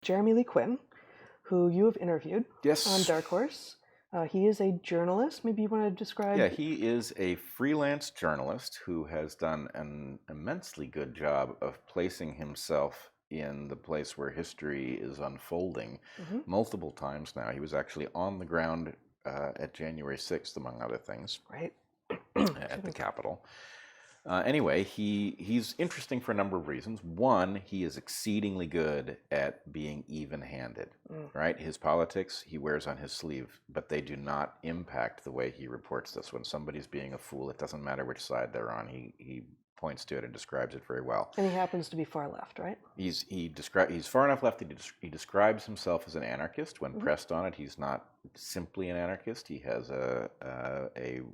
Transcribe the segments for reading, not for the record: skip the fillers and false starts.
Jeremy Lee Quinn, who you have interviewed Yes. on DarkHorse. He is a journalist. Maybe you want to describe... Yeah, he is a freelance journalist who has done an immensely good job of placing himself in the place where history is unfolding multiple times now. He was actually on the ground at January 6th, among other things, Right. at the Capitol. Anyway, he's interesting for a number of reasons. One, he is exceedingly good at being even-handed, right? His politics, he wears on his sleeve, but they do not impact the way he reports this. When somebody's being a fool, it doesn't matter which side they're on. He points to it and describes it very well. And he happens to be far left, right? He's far enough left that he describes himself as an anarchist. When pressed on it, he's not simply an anarchist. He has a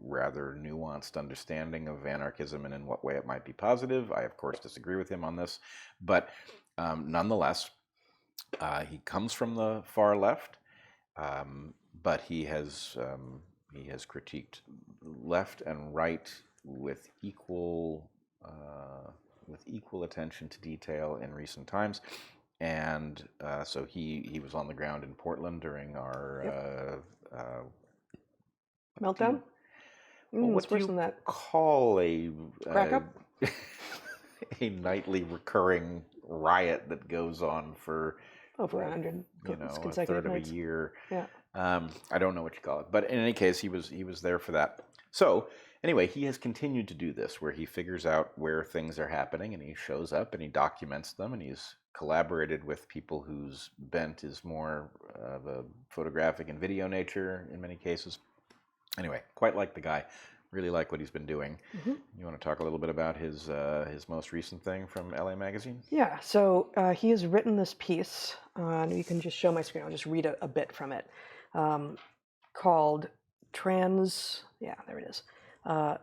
rather nuanced understanding of anarchism and in what way it might be positive. I, of course, disagree with him on this, but nonetheless, he comes from the far left, but he has critiqued left and right with equal attention to detail in recent times, and so he was on the ground in Portland during our meltdown. What do you call a crack up? a nightly recurring riot that goes on for over 100 a third of a year? Yeah. I don't know what you call it, but in any case, he was there for that. So anyway, he has continued to do this, where he figures out where things are happening, and he shows up and he documents them, and he's collaborated with people whose bent is more of a photographic and video nature in many cases. Anyway, quite like the guy. Really like what he's been doing. You want to talk a little bit about his most recent thing from LA Magazine? Yeah, so he has written this piece, and you can just show my screen. I'll just read a bit from it, called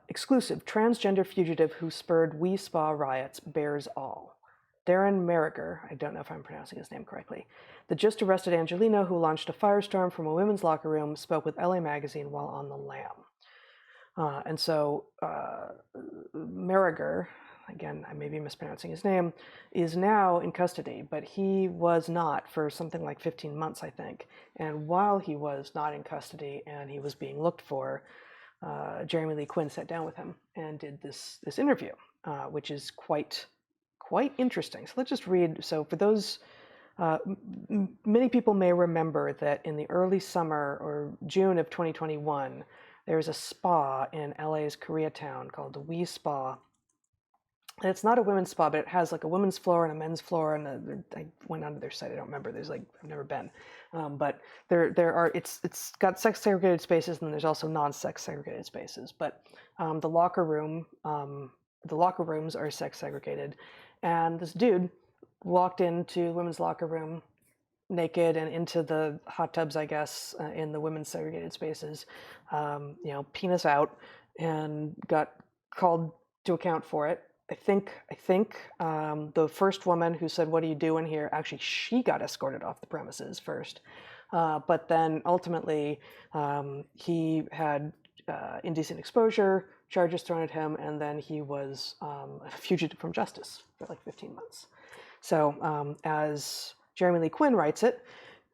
Exclusive, Transgender Fugitive Who Spurred We Spa Riots Bears All. Darren Merriger, I don't know if I'm pronouncing his name correctly, the just arrested Angelino who launched a firestorm from a women's locker room, spoke with LA Magazine while on the lam. And so Merriger, again, I may be mispronouncing his name, is now in custody, but he was not for something like 15 months, I think. And while he was not in custody and he was being looked for, Jeremy Lee Quinn sat down with him and did this interview, which is quite interesting. So let's just read. So for those, many people may remember that in the early summer or June of 2021, there's a spa in LA's Koreatown called the We Spa. And it's not a women's spa, but it has like a women's floor and a men's floor. And I went onto their site. I don't remember. There's I've never been, but it's got sex segregated spaces, and there's also non-sex segregated spaces. But the locker rooms are sex segregated, and this dude walked into the women's locker room naked and into the hot tubs, I guess, in the women's segregated spaces, penis out, and got called to account for it. I think the first woman who said, "What are you doing here?" actually, she got escorted off the premises first. But then ultimately, he had indecent exposure charges thrown at him, and then he was a fugitive from justice for like 15 months. So as Jeremy Lee Quinn writes it,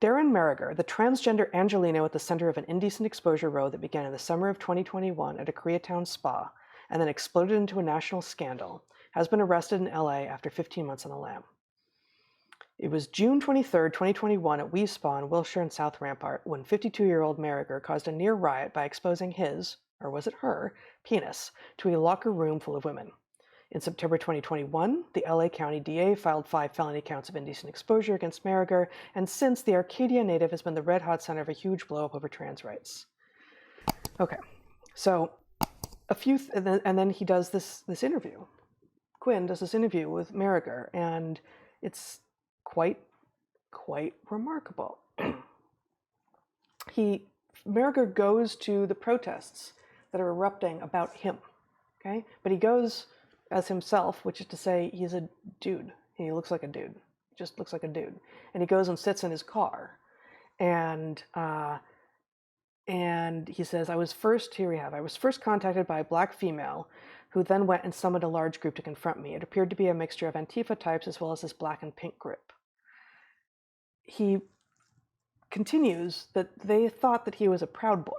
Darren Merriger, the transgender Angelino at the center of an indecent exposure row that began in the summer of 2021 at a Koreatown spa and then exploded into a national scandal, has been arrested in LA after 15 months on the lam. It was June 23rd, 2021 at We Spa in Wilshire and South Rampart when 52-year-old Merriger caused a near riot by exposing his, or was it her, penis to a locker room full of women. In September 2021, the LA County DA filed 5 felony counts of indecent exposure against Merriger, and since the Arcadia native has been the red-hot center of a huge blow-up over trans rights. Okay, so and then he does this interview. Quinn does this interview with Merriger, and it's quite remarkable. Merriger goes to the protests that are erupting about him, okay? But he goes as himself, which is to say he's a dude. He looks like a dude, just looks like a dude. And he goes and sits in his car, and he says, I was first contacted by a black female who then went and summoned a large group to confront me. It appeared to be a mixture of Antifa types as well as this black and pink group. he continues that they thought that he was a Proud Boy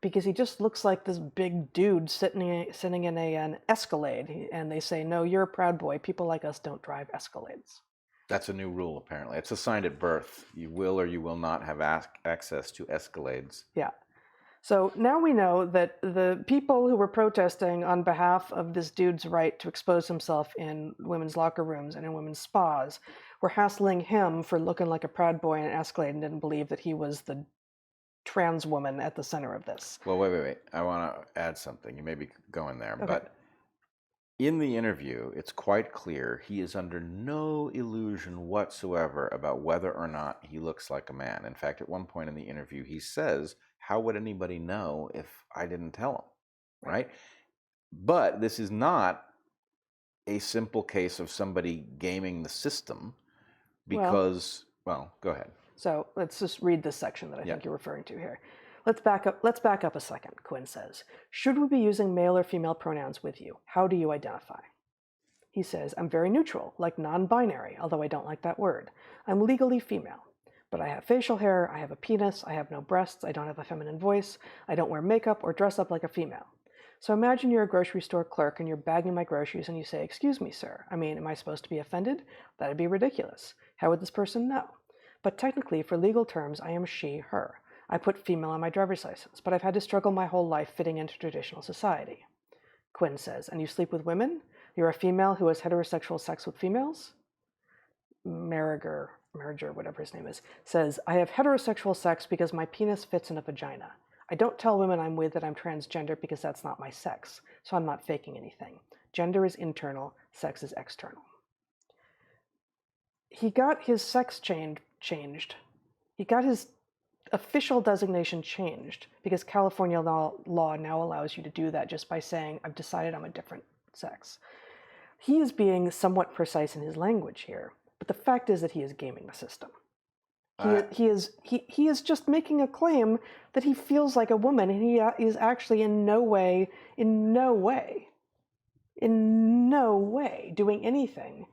because he just looks like this big dude sitting in an Escalade. And they say, no, you're a Proud Boy. People like us don't drive Escalades. That's a new rule, apparently. It's assigned at birth. You will or you will not have access to Escalades. Yeah. So now we know that the people who were protesting on behalf of this dude's right to expose himself in women's locker rooms and in women's spas were hassling him for looking like a Proud Boy in an Escalade and didn't believe that he was the trans woman at the center of this. Well, wait. I want to add something. You may be going there, Okay. but in the interview, it's quite clear he is under no illusion whatsoever about whether or not he looks like a man. In fact, at one point in the interview, he says, how would anybody know if I didn't tell them, right? But this is not a simple case of somebody gaming the system because, well go ahead. So let's just read this section that I think you're referring to here. Let's back up a second, Quinn says. Should we be using male or female pronouns with you? How do you identify? He says, I'm very neutral, like non-binary, although I don't like that word. I'm legally female, but I have facial hair, I have a penis, I have no breasts, I don't have a feminine voice, I don't wear makeup or dress up like a female. So imagine you're a grocery store clerk and you're bagging my groceries and you say, excuse me, sir. I mean, am I supposed to be offended? That'd be ridiculous. How would this person know? But technically, for legal terms, I am she, her. I put female on my driver's license, but I've had to struggle my whole life fitting into traditional society. Quinn says, and you sleep with women? You're a female who has heterosexual sex with females? Merger, whatever his name is, says, I have heterosexual sex because my penis fits in a vagina. I don't tell women I'm with that I'm transgender because that's not my sex, so I'm not faking anything. Gender is internal, sex is external. He got his sex changed. He got his official designation changed because California law now allows you to do that just by saying, I've decided I'm a different sex. He is being somewhat precise in his language here, but the fact is that he is gaming the system. He is just making a claim that he feels like a woman, and he is actually in no way doing anything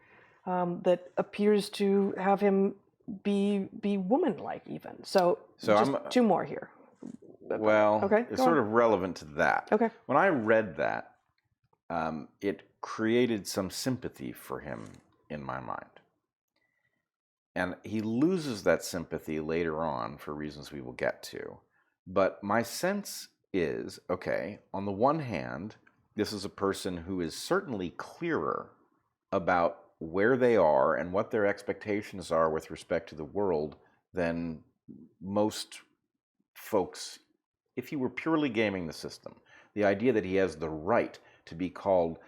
that appears to have him be woman-like even. So just two more here. Well, okay, it's sort of relevant to that. Okay. When I read that, it created some sympathy for him in my mind. And he loses that sympathy later on for reasons we will get to. But my sense is, okay, on the one hand, this is a person who is certainly clearer about where they are and what their expectations are with respect to the world than most folks, if he were purely gaming the system. The idea that he has the right to be called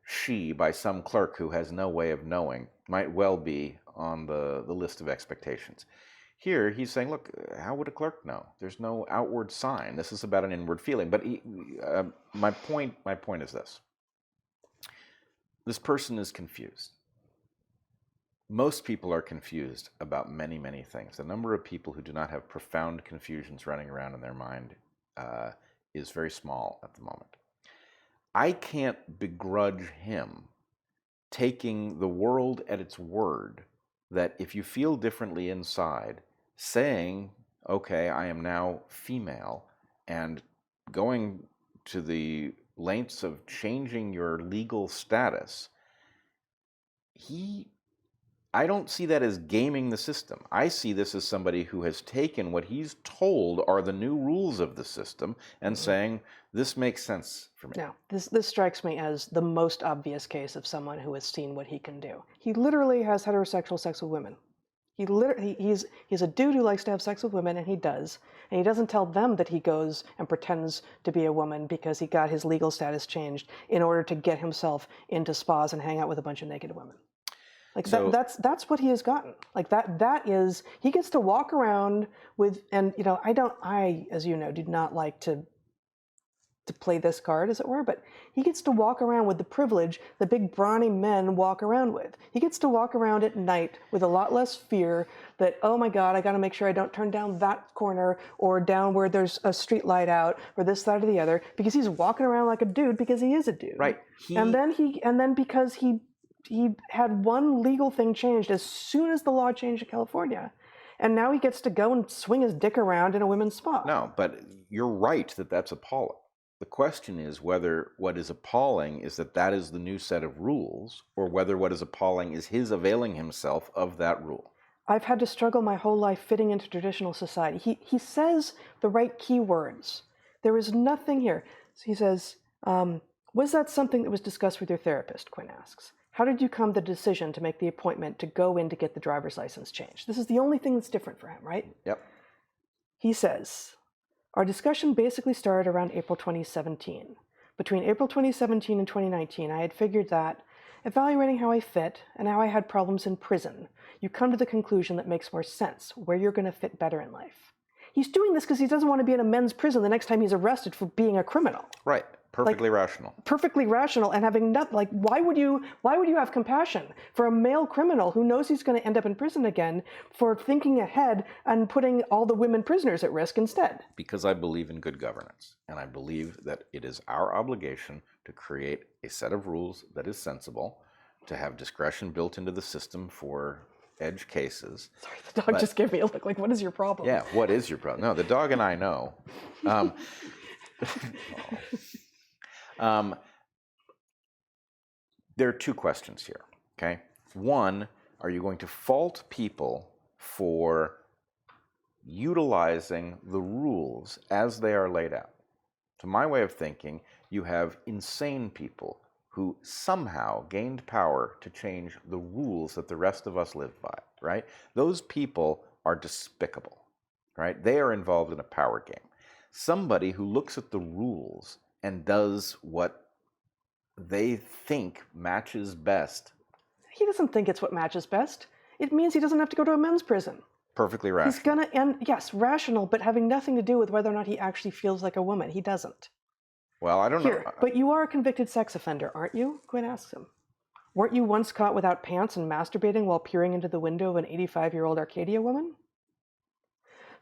she by some clerk who has no way of knowing might well be on the list of expectations. Here, he's saying, look, how would a clerk know? There's no outward sign. This is about an inward feeling. But my point is this. This person is confused. Most people are confused about many, many things. The number of people who do not have profound confusions running around in their mind is very small at the moment. I can't begrudge him taking the world at its word that if you feel differently inside, saying, okay, I am now female, and going to the lengths of changing your legal status, I don't see that as gaming the system. I see this as somebody who has taken what he's told are the new rules of the system and saying, this makes sense for me. Now, this strikes me as the most obvious case of someone who has seen what he can do. He literally has heterosexual sex with women. He's a dude who likes to have sex with women, and he does. And he doesn't tell them that he goes and pretends to be a woman because he got his legal status changed in order to get himself into spas and hang out with a bunch of naked women. Like so, that's what he has gotten. Like that is, he gets to walk around with, and you know, I, as you know, do not like to play this card, as it were, but he gets to walk around with the privilege that big brawny men walk around with. He gets to walk around at night with a lot less fear that, oh my God, I got to make sure I don't turn down that corner or down where there's a street light out or this side or the other, because he's walking around like a dude because he is a dude. Right. And then because he had one legal thing changed as soon as the law changed in California, And now he gets to go and swing his dick around in a women's spa. No, but you're right that that's appalling. The question is whether what is appalling is that is the new set of rules, or whether what is appalling is his availing himself of that rule. I've had to struggle my whole life fitting into traditional society. He says the right keywords. There is nothing here. So he says, was that something that was discussed with your therapist? Quinn asks. How did you come to the decision to make the appointment to go in to get the driver's license changed? This is the only thing that's different for him, right? Yep. He says, our discussion basically started around April 2017. Between April 2017 and 2019, I had figured that, evaluating how I fit and how I had problems in prison, you come to the conclusion that makes more sense, where you're going to fit better in life. He's doing this because he doesn't want to be in a men's prison the next time he's arrested for being a criminal. Right. Perfectly rational. Perfectly rational, and having nothing. Like, why would you have compassion for a male criminal who knows he's going to end up in prison again for thinking ahead and putting all the women prisoners at risk instead? Because I believe in good governance, and I believe that it is our obligation to create a set of rules that is sensible, to have discretion built into the system for edge cases. Sorry, the dog just gave me a look like, what is your problem? Yeah, what is your problem? No, the dog and I know. There are two questions here, okay? One, are you going to fault people for utilizing the rules as they are laid out? To my way of thinking, you have insane people who somehow gained power to change the rules that the rest of us live by, right? Those people are despicable, right? They are involved in a power game. Somebody who looks at the rules and does what they think matches best. He doesn't think it's what matches best. It means he doesn't have to go to a men's prison. Perfectly rational. He's gonna end, yes, rational, but having nothing to do with whether or not he actually feels like a woman. He doesn't. Well, I don't know. But you are a convicted sex offender, aren't you? Quinn asks him. Weren't you once caught without pants and masturbating while peering into the window of an 85-year-old Arcadia woman?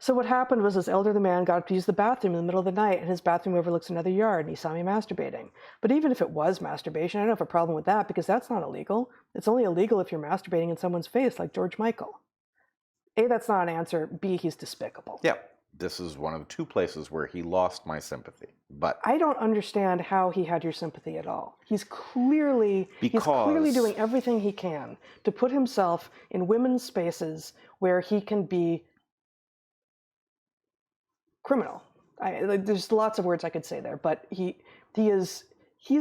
So what happened was this elderly man got up to use the bathroom in the middle of the night, and his bathroom overlooks another yard, and he saw me masturbating. But even if it was masturbation, I don't have a problem with that, because that's not illegal. It's only illegal if you're masturbating in someone's face, like George Michael. A, that's not an answer. B, he's despicable. Yeah, this is one of two places where he lost my sympathy. But I don't understand how he had your sympathy at all. He's clearly doing everything he can to put himself in women's spaces where he can be criminal. There's lots of words I could say there, but he's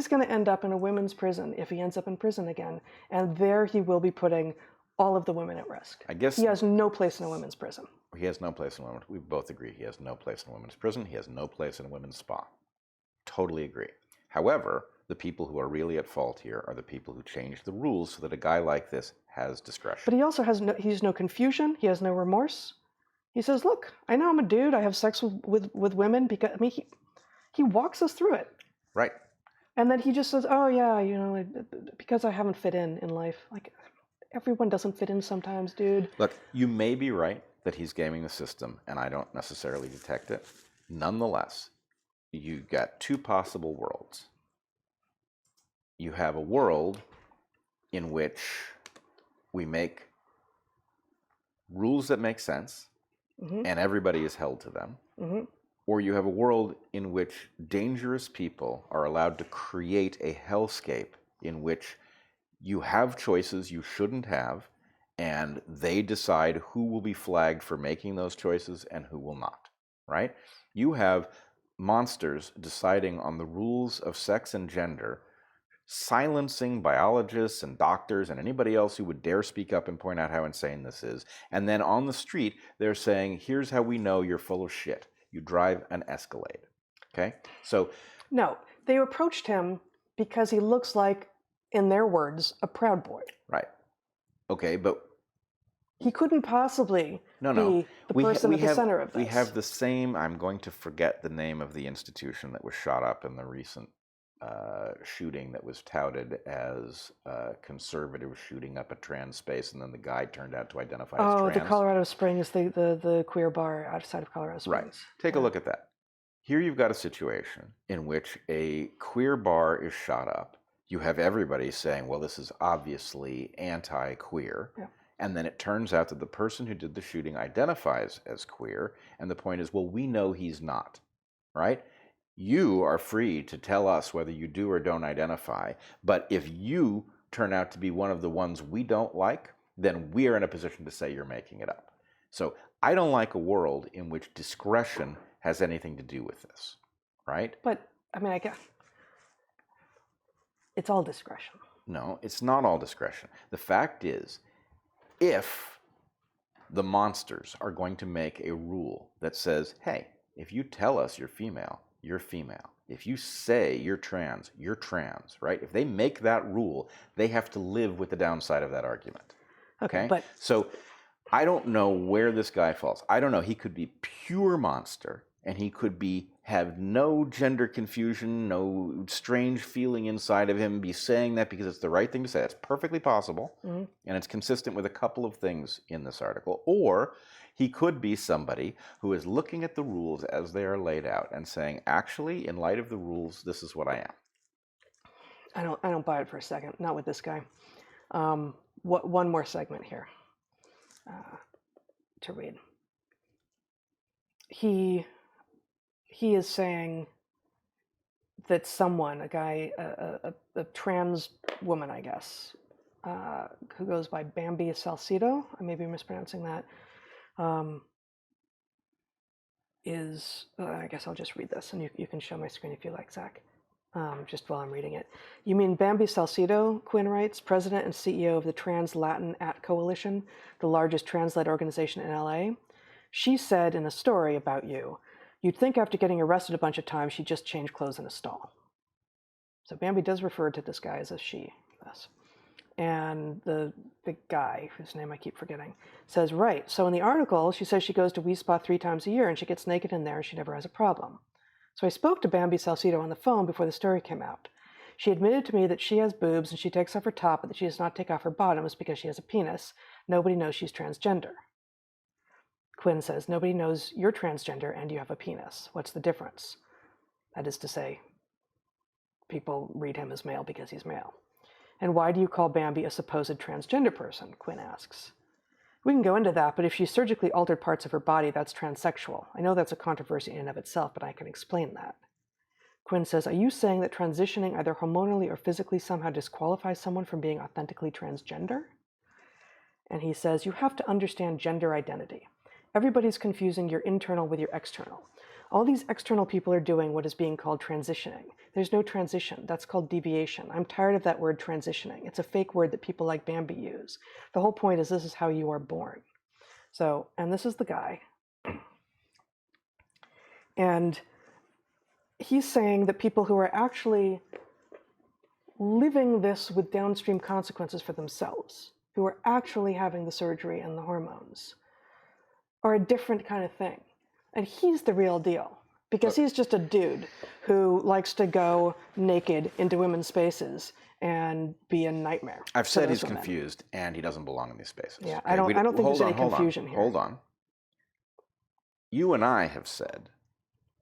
going to end up in a women's prison if he ends up in prison again, and there he will be putting all of the women at risk. I guess he has no place in a women's prison. He has no place in a women's. We both agree he has no place in a women's prison. He has no place in a women's spa. Totally agree. However, the people who are really at fault here are the people who change the rules so that a guy like this has discretion. But he also has no confusion. He has no remorse. He says, look, I know I'm a dude. I have sex with women because, I mean, he walks us through it. Right. And then he just says, oh, yeah, because I haven't fit in life. Like, everyone doesn't fit in sometimes, dude. Look, you may be right that he's gaming the system, and I don't necessarily detect it. Nonetheless, you've got two possible worlds. You have a world in which we make rules that make sense, and everybody is held to them. Or you have a world in which dangerous people are allowed to create a hellscape in which you have choices you shouldn't have, and they decide who will be flagged for making those choices and who will not, right? You have monsters deciding on the rules of sex and gender, silencing biologists and doctors and anybody else who would dare speak up and point out how insane this is. And then on the street, they're saying, here's how we know you're full of shit. You drive an Escalade. Okay? So. No, they approached him because he looks like, in their words, a Proud Boy. Right. Okay, but. He couldn't possibly be the person at the center of this. We have the same, I'm going to forget the name of the institution that was shot up in the recent shooting that was touted as conservative shooting up a trans space, and then the guy turned out to identify as trans. Oh, the Colorado Springs, the queer bar outside of Colorado Springs. Right. Take a look at that. Here you've got a situation in which a queer bar is shot up. You have everybody saying, well, this is obviously anti-queer. Yeah. And then it turns out that the person who did the shooting identifies as queer. And the point is, well, we know he's not, right? You are free to tell us whether you do or don't identify. But if you turn out to be one of the ones we don't like, then we are in a position to say you're making it up. So I don't like a world in which discretion has anything to do with this, right? But, I mean, I guess it's all discretion. No, it's not all discretion. The fact is, if the monsters are going to make a rule that says, hey, if you tell us you're female, you're female. If you say you're trans, right? If they make that rule, they have to live with the downside of that argument. Okay? But so I don't know where this guy falls. I don't know. He could be pure monster, and he could have no gender confusion, no strange feeling inside of him, be saying that because it's the right thing to say. That's perfectly possible, and it's consistent with a couple of things in this article. Or he could be somebody who is looking at the rules as they are laid out and saying, actually, in light of the rules, this is what I am. I don't buy it for a second. Not with this guy. One more segment here to read. He is saying that someone, a guy, a trans woman, I guess, who goes by Bambi Salcido, I may be mispronouncing that, I guess I'll just read this, and you can show my screen if you like, Zach, just while I'm reading it. You mean Bambi Salcido, Quinn writes, president and CEO of the Trans Latin Coalition, the largest trans-led organization in LA. She said in a story about you, you'd think after getting arrested a bunch of times she'd just change clothes in a stall. So Bambi does refer to this guy as a she, yes. And the guy, whose name I keep forgetting, says, right, so in the article, she says she goes to Wee Spa 3 times a year and she gets naked in there and she never has a problem. So I spoke to Bambi Salcido on the phone before the story came out. She admitted to me that she has boobs and she takes off her top, but that she does not take off her bottoms because she has a penis. Nobody knows she's transgender. Quinn says, nobody knows you're transgender and you have a penis. What's the difference? That is to say, people read him as male because he's male. And why do you call Bambi a supposed transgender person? Quinn asks. We can go into that, but if she surgically altered parts of her body, that's transsexual. I know that's a controversy in and of itself, but I can explain that. Quinn says, are you saying that transitioning either hormonally or physically somehow disqualifies someone from being authentically transgender? And he says, you have to understand gender identity. Everybody's confusing your internal with your external. All these external people are doing what is being called transitioning. There's no transition. That's called deviation. I'm tired of that word transitioning. It's a fake word that people like Bambi use. The whole point is this is how you are born. So, and this is the guy. And he's saying that people who are actually living this with downstream consequences for themselves, who are actually having the surgery and the hormones, are a different kind of thing. And he's the real deal, because he's just a dude who likes to go naked into women's spaces and be a nightmare. I've said he's confused, and he doesn't belong in these spaces. Yeah, okay? I don't think there's any confusion here. Hold on. You and I have said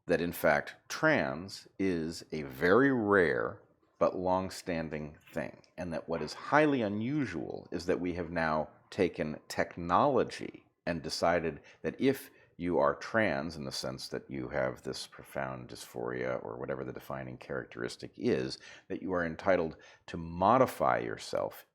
that, in fact, trans is a very rare but long-standing thing, and that what is highly unusual is that we have now taken technology and decided that if you are trans in the sense that you have this profound dysphoria or whatever the defining characteristic is, that you are entitled to modify yourself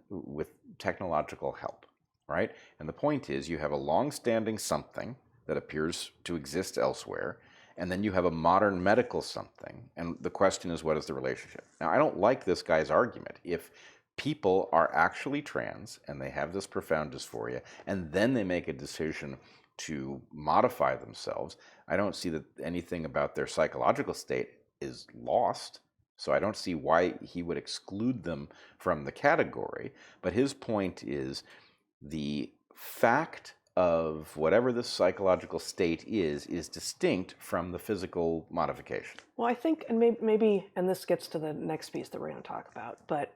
with technological help, right? And the point is you have a long-standing something that appears to exist elsewhere, and then you have a modern medical something. And the question is, what is the relationship? Now, I don't like this guy's argument. If people are actually trans and they have this profound dysphoria, and then they make a decision to modify themselves, I don't see that anything about their psychological state is lost. So I don't see why he would exclude them from the category. But his point is the fact of whatever this psychological state is distinct from the physical modification. Well, I think, and maybe, and this gets to the next piece that we're going to talk about, but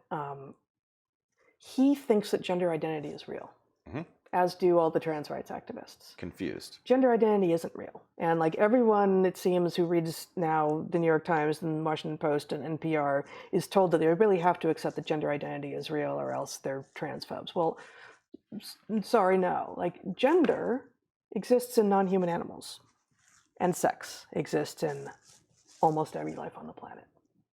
he thinks that gender identity is real. Mm-hmm. As do all the trans rights activists. Confused. Gender identity isn't real. And like everyone, it seems, who reads now the New York Times and Washington Post and NPR is told that they really have to accept that gender identity is real or else they're transphobes. Well, Sorry, no. Like, gender exists in non-human animals, and sex exists in almost every life on the planet,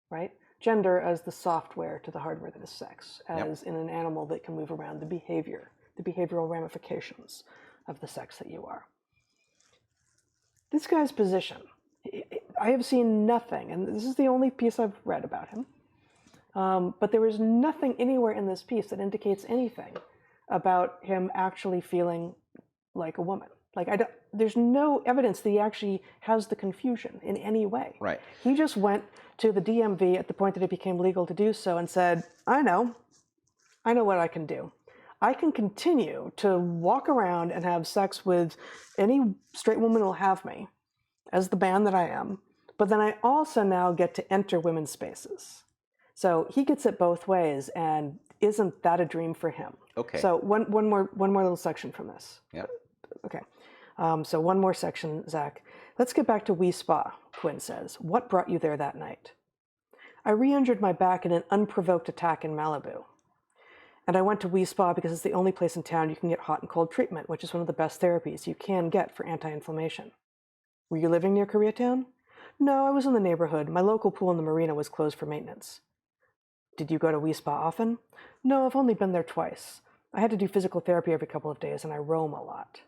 right? Gender as the software to the hardware that is sex, as in an animal that can move around the behavioral ramifications of the sex that you are. This guy's position, I have seen nothing, and this is the only piece I've read about him, but there is nothing anywhere in this piece that indicates anything about him actually feeling like a woman. Like, there's no evidence that he actually has the confusion in any way. Right. He just went to the DMV at the point that it became legal to do so and said, I know what I can do. I can continue to walk around and have sex with any straight woman who will have me as the man that I am, but then I also now get to enter women's spaces. So he gets it both ways, and isn't that a dream for him? Okay. So one more little section from this. Yeah. Okay. So one more section, Zach. Let's get back to Wee Spa, Quinn says. What brought you there that night? I re-injured my back in an unprovoked attack in Malibu. And I went to Wee Spa because it's the only place in town you can get hot and cold treatment, which is one of the best therapies you can get for anti-inflammation. Were you living near Koreatown? No, I was in the neighborhood. My local pool in the marina was closed for maintenance. Did you go to Wee Spa often? No, I've only been there twice. I had to do physical therapy every couple of days, and I roam a lot.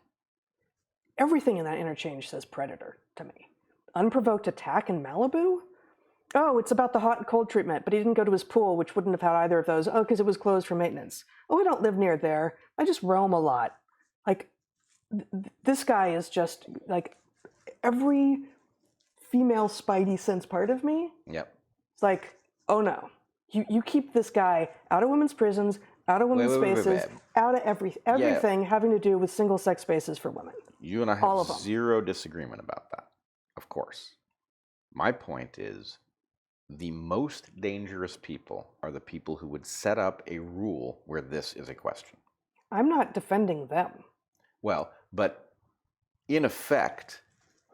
Everything in that interchange says predator to me. Unprovoked attack in Malibu? Oh, it's about the hot and cold treatment, but he didn't go to his pool, which wouldn't have had either of those. Oh, because it was closed for maintenance. Oh, I don't live near there. I just roam a lot. Like, this guy is just, like, every female spidey sense part of me. Yep. It's like, oh no. You keep this guy out of women's prisons, out of women's spaces, out of everything having to do with single-sex spaces for women. You and I have zero disagreement about that, of course. My point is, the most dangerous people are the people who would set up a rule where this is a question. I'm not defending them. Well, but in effect,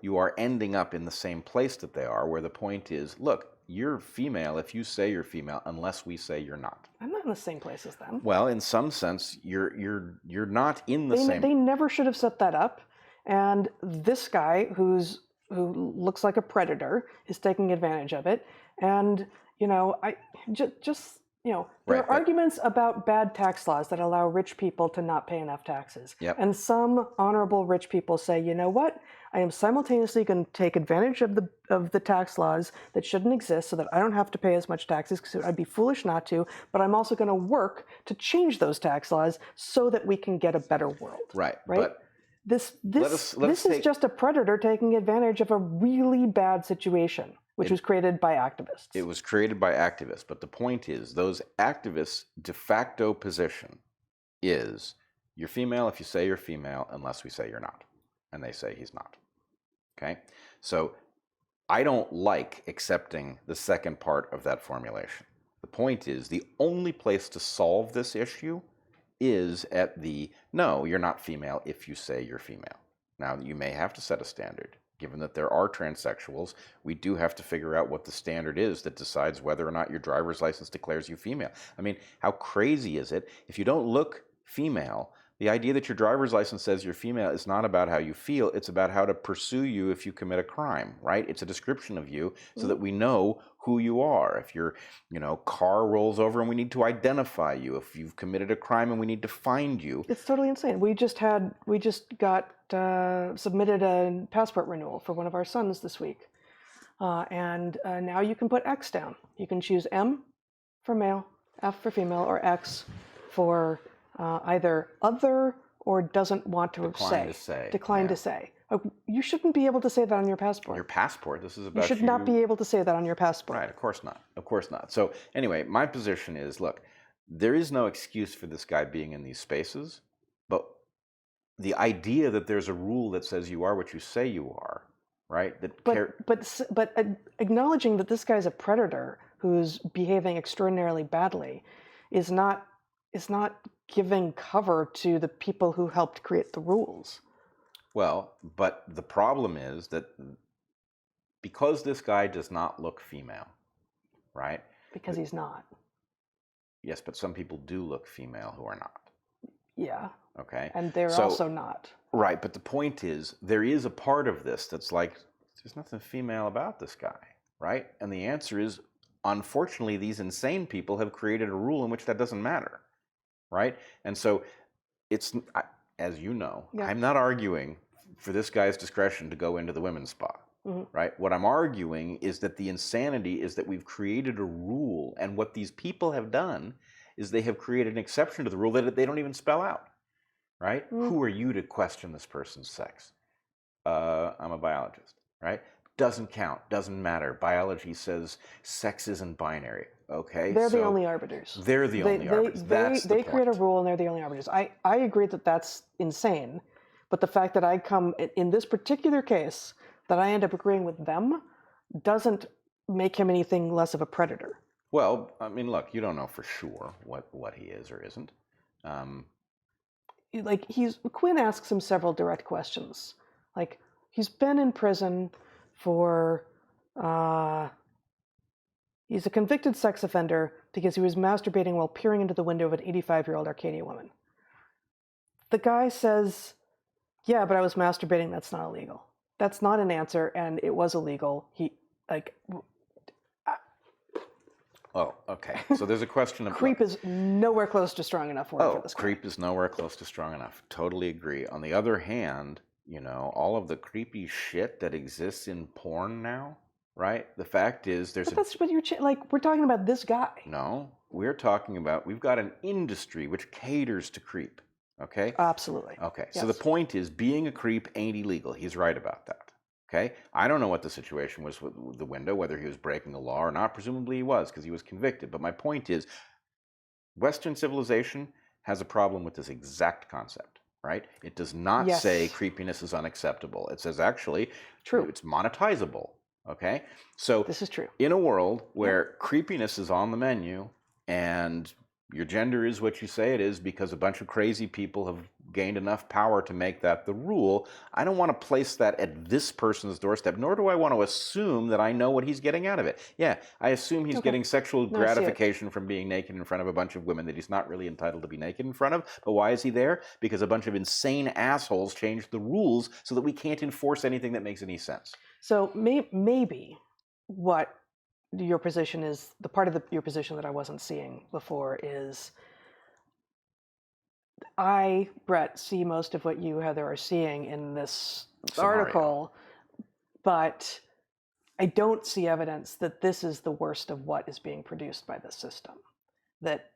you are ending up in the same place that they are, where the point is, look, you're female if you say you're female, unless we say you're not. I'm not in the same place as them. Well, in some sense, you're not in the same. They never should have set that up. And this guy who looks like a predator is taking advantage of it. And I just there are arguments about bad tax laws that allow rich people to not pay enough taxes. Yep. And some honorable rich people say, you know what? I am simultaneously going to take advantage of the tax laws that shouldn't exist so that I don't have to pay as much taxes because I'd be foolish not to, but I'm also going to work to change those tax laws so that we can get a better world. Right. But this is just a predator taking advantage of a really bad situation, which was created by activists. It was created by activists, but the point is, those activists' de facto position is, you're female if you say you're female, unless we say you're not. And they say he's not. Okay? So I don't like accepting the second part of that formulation. The point is, the only place to solve this issue is at the, no, you're not female if you say you're female. Now, you may have to set a standard. Given that there are transsexuals, we do have to figure out what the standard is that decides whether or not your driver's license declares you female. I mean, how crazy is it? If you don't look female, the idea that your driver's license says you're female is not about how you feel, it's about how to pursue you if you commit a crime, right? It's a description of you so that we know who you are. If your, car rolls over and we need to identify you. If you've committed a crime and we need to find you. It's totally insane. We just got submitted a passport renewal for one of our sons this week. And now you can put X down. You can choose M for male, F for female, or X for either other or doesn't want to Decline to say. You shouldn't be able to say that on your passport. Your passport. This is about you should not be able to say that on your passport. Right, of course not. Of course not. So anyway, my position is, look, there is no excuse for this guy being in these spaces, but the idea that there's a rule that says you are what you say you are, right? But acknowledging that this guy's a predator who's behaving extraordinarily badly is not giving cover to the people who helped create the rules. Well, but the problem is that because this guy does not look female, right? Because he's not. Yes, but some people do look female who are not. Yeah. Okay. And they're So, also not. right, but the point is, there is a part of this that's like, there's nothing female about this guy, right? And the answer is, unfortunately, these insane people have created a rule in which that doesn't matter, right? And so as you know, Yeah. I'm not arguing for this guy's discretion to go into the women's spa, right? What I'm arguing is that the insanity is that we've created a rule, and what these people have done is they have created an exception to the rule that they don't even spell out, right? Who are you to question this person's sex? I'm a biologist, right? Doesn't count, doesn't matter. Biology says sex isn't binary. Okay, they're the only arbiters. They're the only arbiters. That's the point. They create a rule and they're the only arbiters. I agree that that's insane, but the fact that I come in this particular case that I end up agreeing with them doesn't make him anything less of a predator. Well, I mean, look, you don't know for sure what he is or isn't. Like Quinn asks him several direct questions. Like he's been in prison for. He's a convicted sex offender because he was masturbating while peering into the window of an 85-year-old Arcadia woman. The guy says, yeah, but I was masturbating. That's not illegal. That's not an answer, and it was illegal. Oh, okay. So there's a question of... Creep is nowhere close to strong enough word for this guy. Creep is nowhere close to strong enough. Totally agree. On the other hand, all of the creepy shit that exists in porn now, right? The fact is, we're talking about this guy. No, we're talking about, we've got an industry which caters to creep, okay? Absolutely. Okay, yes. So the point is, being a creep ain't illegal. He's right about that, okay? I don't know what the situation was with the window, whether he was breaking the law or not. Presumably he was, because he was convicted. But my point is, Western civilization has a problem with this exact concept, right? It does not say creepiness is unacceptable. It says, actually, true. It's monetizable. Okay, so this is true. In a world where creepiness is on the menu and your gender is what you say it is because a bunch of crazy people have gained enough power to make that the rule, I don't want to place that at this person's doorstep, nor do I want to assume that I know what he's getting out of it. Yeah, I assume he's getting sexual gratification from being naked in front of a bunch of women that he's not really entitled to be naked in front of. But why is he there? Because a bunch of insane assholes changed the rules so that we can't enforce anything that makes any sense. So maybe what your position is, the part of your position that I wasn't seeing before is I, Brett, see most of what you, Heather, are seeing in this article, but I don't see evidence that this is the worst of what is being produced by the system. That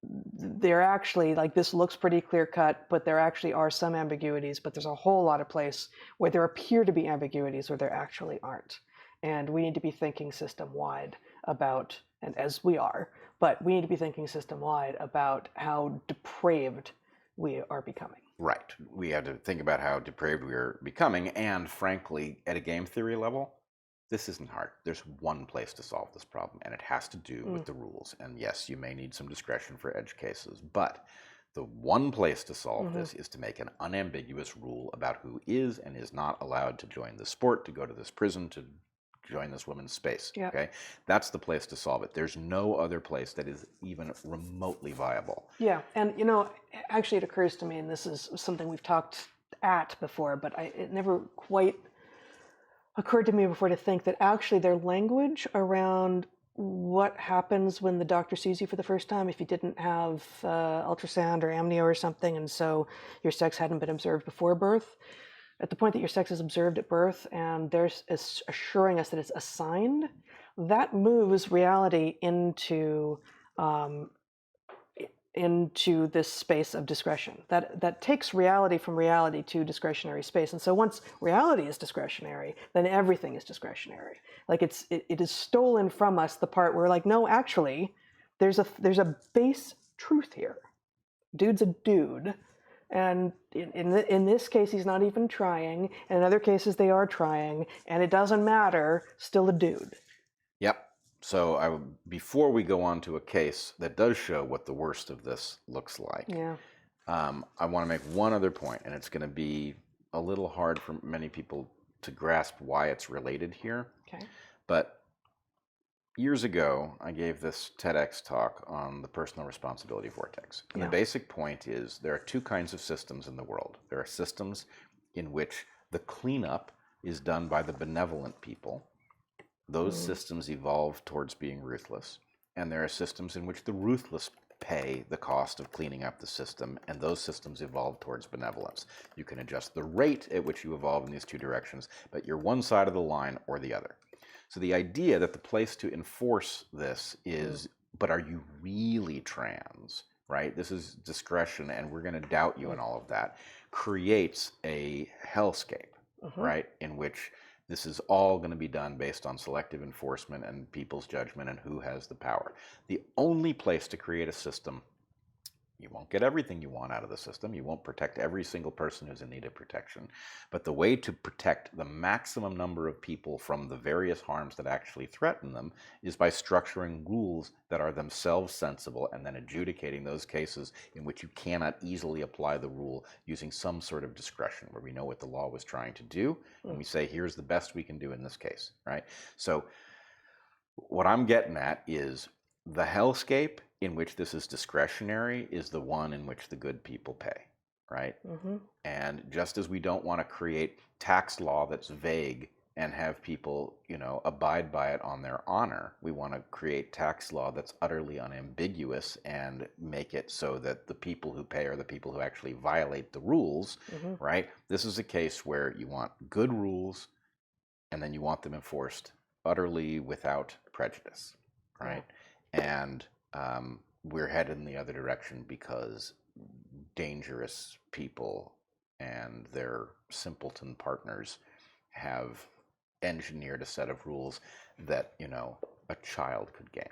they're actually, this looks pretty clear-cut, but there actually are some ambiguities, but there's a whole lot of place where there appear to be ambiguities where there actually aren't. And we need to be thinking system-wide about, and as we are, but we need to be thinking system-wide about how depraved we are becoming. Right. We have to think about how depraved we are becoming, and frankly, at a game theory level, this isn't hard. There's one place to solve this problem, and it has to do with the rules. And yes, you may need some discretion for edge cases, but the one place to solve this is to make an unambiguous rule about who is and is not allowed to join the sport, to go to this prison, to join this women's space. Yeah. Okay, that's the place to solve it. There's no other place that is even remotely viable. Yeah, and actually, it occurs to me, and this is something we've talked at before, but it never quite occurred to me before to think that actually their language around what happens when the doctor sees you for the first time if you didn't have ultrasound or amnio or something, and so your sex hadn't been observed before birth. At the point that your sex is observed at birth and they're assuring us that it's assigned, that moves reality into this space of discretion. That takes reality from reality to discretionary space. And so once reality is discretionary, then everything is discretionary. It is stolen from us the part where no, actually, there's a base truth here. Dude's a dude. And in this case, he's not even trying. And in other cases, they are trying. And it doesn't matter, still a dude. Yep. So before we go on to a case that does show what the worst of this looks like, I want to make one other point, and it's going to be a little hard for many people to grasp why it's related here. Okay. But Years ago, I gave this TEDx talk on the personal responsibility vortex. And Yeah. the basic point is there are two kinds of systems in the world. There are systems in which the cleanup is done by the benevolent people. Those systems evolve towards being ruthless. And there are systems in which the ruthless pay the cost of cleaning up the system, and those systems evolve towards benevolence. You can adjust the rate at which you evolve in these two directions, but you're one side of the line or the other. So the idea that the place to enforce this is, but are you really trans, right? This is discretion, and we're going to doubt you and all of that, creates a hellscape, right? In which this is all going to be done based on selective enforcement and people's judgment and who has the power. The only place to create a system, you won't get everything you want out of the system. You won't protect every single person who's in need of protection. But the way to protect the maximum number of people from the various harms that actually threaten them is by structuring rules that are themselves sensible and then adjudicating those cases in which you cannot easily apply the rule using some sort of discretion where we know what the law was trying to do and we say, here's the best we can do in this case, right? So what I'm getting at is the hellscape in which this is discretionary is the one in which the good people pay, right? And just as we don't want to create tax law that's vague and have people, abide by it on their honor, we want to create tax law that's utterly unambiguous and make it so that the people who pay are the people who actually violate the rules, right? This is a case where you want good rules and then you want them enforced utterly without prejudice, right? And we're headed in the other direction because dangerous people and their simpleton partners have engineered a set of rules that, a child could game.